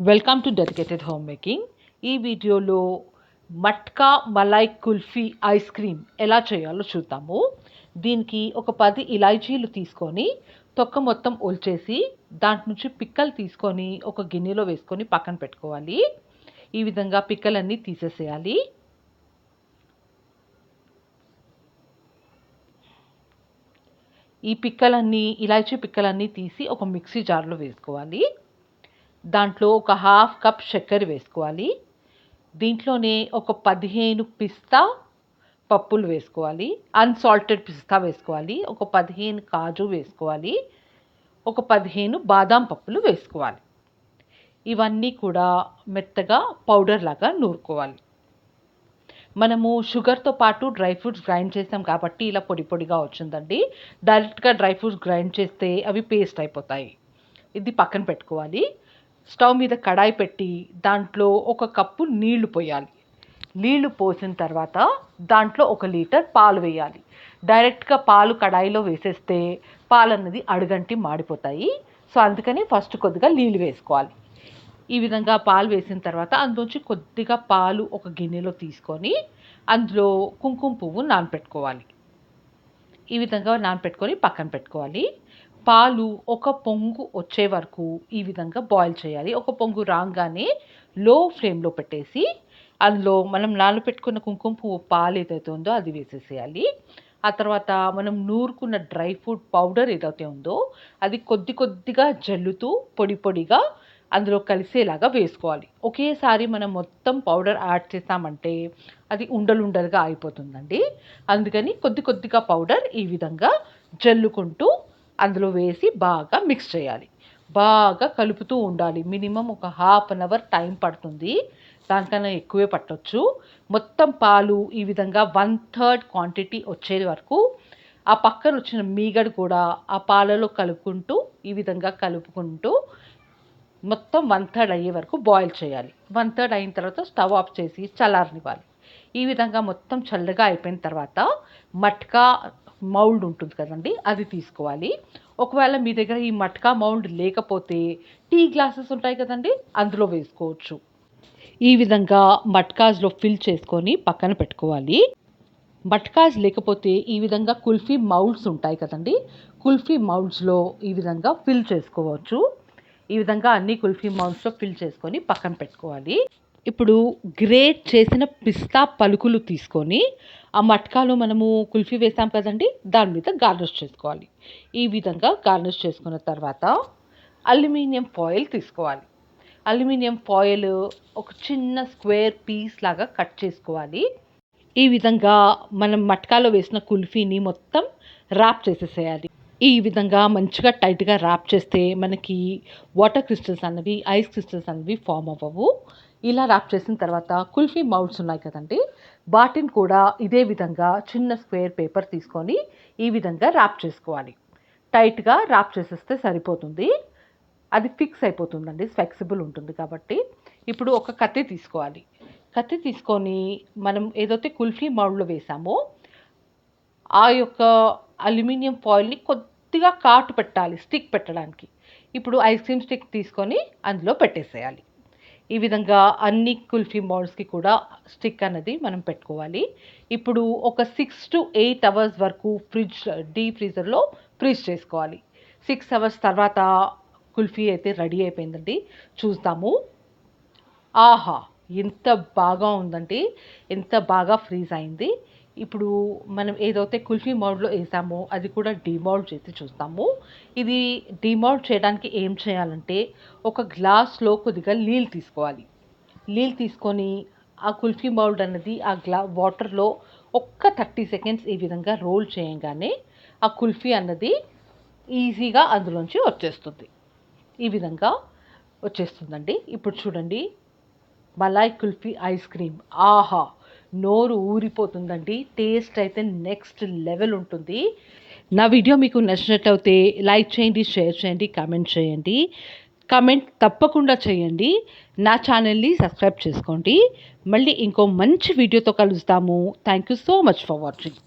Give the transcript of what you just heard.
Welcome to dedicated home making. ఈ వీడియోలో matka malai kulfi ice cream ఎలా చేయాలో చూద్దాము. దీనికి ఒక 10 ఇలాచీలు తీసుకొని తొక్క మొత్తం ఒలిచేసి దాంట్ నుంచి పిక్కలు తీసుకొని ఒక గిన్నెలో వేసుకొని పక్కన పెట్టుకోవాలి. ఈ విధంగా పిక్కలన్నీ తీసేసేయాలి. ఈ పిక్కలన్నీ ఇలాచీ పిక్కలన్నీ తీసి ఒక మిక్సీ జార్లో వేసుకోవాలి. దాంట్లో ఒక హాఫ్ కప్ చక్కెర వేసుకోవాలి. దీంట్లోనే ఒక 15 పిస్తా పప్పులు వేసుకోవాలి. అన్సాల్టెడ్ పిస్తా వేసుకోవాలి. ఒక 15 కాజు వేసుకోవాలి. ఒక 15 బాదాం పప్పులు వేసుకోవాలి. ఇవన్నీ కూడా మెత్తగా పౌడర్ లాగా నూరుకోవాలి. మనము షుగర్తో పాటు డ్రై ఫ్రూట్స్ గ్రైండ్ చేస్తాం కాబట్టి ఇలా పొడి పొడిగా వచ్చిందండి. డైరెక్ట్గా డ్రై ఫ్రూట్స్ గ్రైండ్ చేస్తే అవి పేస్ట్ అయిపోతాయి. ఇది పక్కన పెట్టుకోవాలి. స్టవ్ మీద కడాయి పెట్టి దాంట్లో ఒక కప్పు నీళ్లు పోయాలి. నీళ్లు పోసిన తర్వాత దాంట్లో 1 లీటర్ పాలు వేయాలి. డైరెక్ట్గా పాలు కడాయిలో వేసేస్తే పాలు అన్నది అడుగంటి మాడిపోతాయి. సో అందుకని ఫస్ట్ కొద్దిగా నీళ్ళు వేసుకోవాలి. ఈ విధంగా పాలు వేసిన తర్వాత అందులోంచి కొద్దిగా పాలు ఒక గిన్నెలో తీసుకొని అందులో కుంకుమ పువ్వు నానపెట్టుకోవాలి. ఈ విధంగా నానపెట్టుకొని పక్కన పెట్టుకోవాలి. పాలు ఒక పొంగు వచ్చే వరకు ఈ విధంగా బాయిల్ చేయాలి. ఒక పొంగు రాగానే లో ఫ్లేమ్లో పెట్టేసి అందులో మనం నానబెట్టుకున్న కుంకుమ పువ్వు పాలు ఏదైతే ఉందో అది వేసేసేయాలి. ఆ తర్వాత మనం నూరుకున్న డ్రై ఫ్రూట్ పౌడర్ ఏదైతే ఉందో అది కొద్ది కొద్దిగా జల్లుతూ పొడి పొడిగా అందులో కలిసేలాగా వేసుకోవాలి. ఒకేసారి మనం మొత్తం పౌడర్ యాడ్ చేస్తామంటే అది ఉండలుగా అయిపోతుందండి. అందుకని కొద్ది కొద్దిగా పౌడర్ ఈ విధంగా జల్లుకుంటూ అందులో వేసి బాగా మిక్స్ చేయాలి. బాగా కలుపుతూ ఉండాలి. మినిమం ఒక హాఫ్ అన్ అవర్ టైం పడుతుంది. దానికన్నా ఎక్కువే పట్టొచ్చు. మొత్తం పాలు ఈ విధంగా 1/3 క్వాంటిటీ వచ్చే వరకు ఆ పక్కన వచ్చిన మీగడ కూడా ఆ పాలలో కలుపుకుంటూ ఈ విధంగా కలుపుకుంటూ మొత్తం 1/3 అయ్యే వరకు బాయిల్ చేయాలి. 1/3 అయిన తర్వాత స్టవ్ ఆఫ్ చేసి చల్లారనివ్వాలి. ఈ విధంగా మొత్తం చల్లగా అయిపోయిన తర్వాత మట్కా మౌల్డ్ ఉంటుంది కదండి, అది తీసుకోవాలి. ఒకవేళ మీ దగ్గర ఈ మట్కా మౌల్డ్ లేకపోతే టీ గ్లాసెస్ ఉంటాయి కదండి, అందులో వేసుకోవచ్చు. ఈ విధంగా మట్కాస్లో ఫిల్ చేసుకొని పక్కన పెట్టుకోవాలి. మట్కాస్ లేకపోతే ఈ విధంగా కుల్ఫీ మౌల్డ్స్ ఉంటాయి కదండి, కుల్ఫీ మౌల్డ్స్లో ఈ విధంగా ఫిల్ చేసుకోవచ్చు. ఈ విధంగా అన్ని కుల్ఫీ మౌల్డ్స్లో ఫిల్ చేసుకొని పక్కన పెట్టుకోవాలి. ఇప్పుడు గ్రేట్ చేసిన పిస్తా పలుకులు తీసుకొని ఆ మట్కాలో మనము కుల్ఫీ వేసాం కదండి, దాని మీద గార్నిష్ చేసుకోవాలి. ఈ విధంగా గార్నిష్ చేసుకున్న తర్వాత అల్యూమినియం ఫాయిల్ తీసుకోవాలి. అల్యూమినియం ఫాయిల్ ఒక చిన్న స్క్వేర్ పీస్ లాగా కట్ చేసుకోవాలి. ఈ విధంగా మనం మట్కాలో వేసిన కుల్ఫీని మొత్తం ర్యాప్ చేసేసేయాలి. ఈ విధంగా మంచిగా టైట్గా ర్యాప్ చేస్తే మనకి వాటర్ క్రిస్టల్స్ అనేవి, ఐస్ క్రిస్టల్స్ అనేవి ఫామ్ అవ్వవు. ఇలా ర్యాప్ చేసిన తర్వాత కుల్ఫీ మౌల్డ్స్ ఉన్నాయి కదండి, వాటిని కూడా ఇదే విధంగా చిన్న స్క్వేర్ పేపర్ తీసుకొని ఈ విధంగా ర్యాప్ చేసుకోవాలి. టైట్గా ర్యాప్ చేసేస్తే సరిపోతుంది. అది ఫిక్స్ అయిపోతుందండి, ఫ్లెక్సిబుల్ ఉంటుంది కాబట్టి. ఇప్పుడు ఒక కత్తి తీసుకోవాలి. కత్తి తీసుకొని మనం ఏదైతే కుల్ఫీ మౌల్డ్లో వేసామో ఆ యొక్క అల్యూమినియం ఫాయిల్ని కొద్దిగా కాటు పెట్టాలి స్టిక్ పెట్టడానికి. ఇప్పుడు ఐస్ క్రీమ్ స్టిక్ తీసుకొని అందులో పెట్టేసేయాలి. ఈ విధంగా అన్ని కుల్ఫీ మౌల్డ్స్కి కూడా స్టిక్ అనేది మనం పెట్టుకోవాలి. ఇప్పుడు ఒక 6 to 8 అవర్స్ వరకు డీప్ ఫ్రీజర్లో ఫ్రీజ్ చేసుకోవాలి. 6 అవర్స్ తర్వాత కుల్ఫీ అయితే రెడీ అయిపోయిందండి. చూద్దాము. ఆహా, ఎంత బాగా ఉందండి, ఎంత బాగా ఫ్రీజ్ అయింది. ఇప్పుడు మనం ఏదైతే కుల్ఫీ మౌల్డ్లో వేసామో అది కూడా డీమౌల్డ్ చేసి చూస్తాము. ఇది డీమౌల్డ్ చేయడానికి ఏం చేయాలంటే ఒక గ్లాస్లో కొద్దిగా నీళ్ళు తీసుకోవాలి. నీళ్ళు తీసుకొని ఆ కుల్ఫీ మౌల్డ్ అన్నది ఆ వాటర్లో ఒక్క 30 సెకండ్స్ ఈ విధంగా రోల్ చేయగానే ఆ కుల్ఫీ అన్నది ఈజీగా అందులోంచి వచ్చేస్తుంది. ఈ విధంగా వచ్చేస్తుందండి. ఇప్పుడు చూడండి, మలై కుల్ఫీ ఐస్ క్రీమ్. ఆహా, నోరు ఊరిపోతుందండి. టేస్ట్ అయితే నెక్స్ట్ లెవెల్ ఉంటుంది. నా వీడియో మీకు నచ్చినట్లయితే లైక్ చేయండి, షేర్ చేయండి, కామెంట్ చేయండి. కామెంట్ తప్పకుండా చేయండి. నా ఛానల్ని సబ్స్క్రైబ్ చేసుకోండి. మళ్ళీ ఇంకో మంచి వీడియోతో కలుస్తాము. Thank you so much for watching.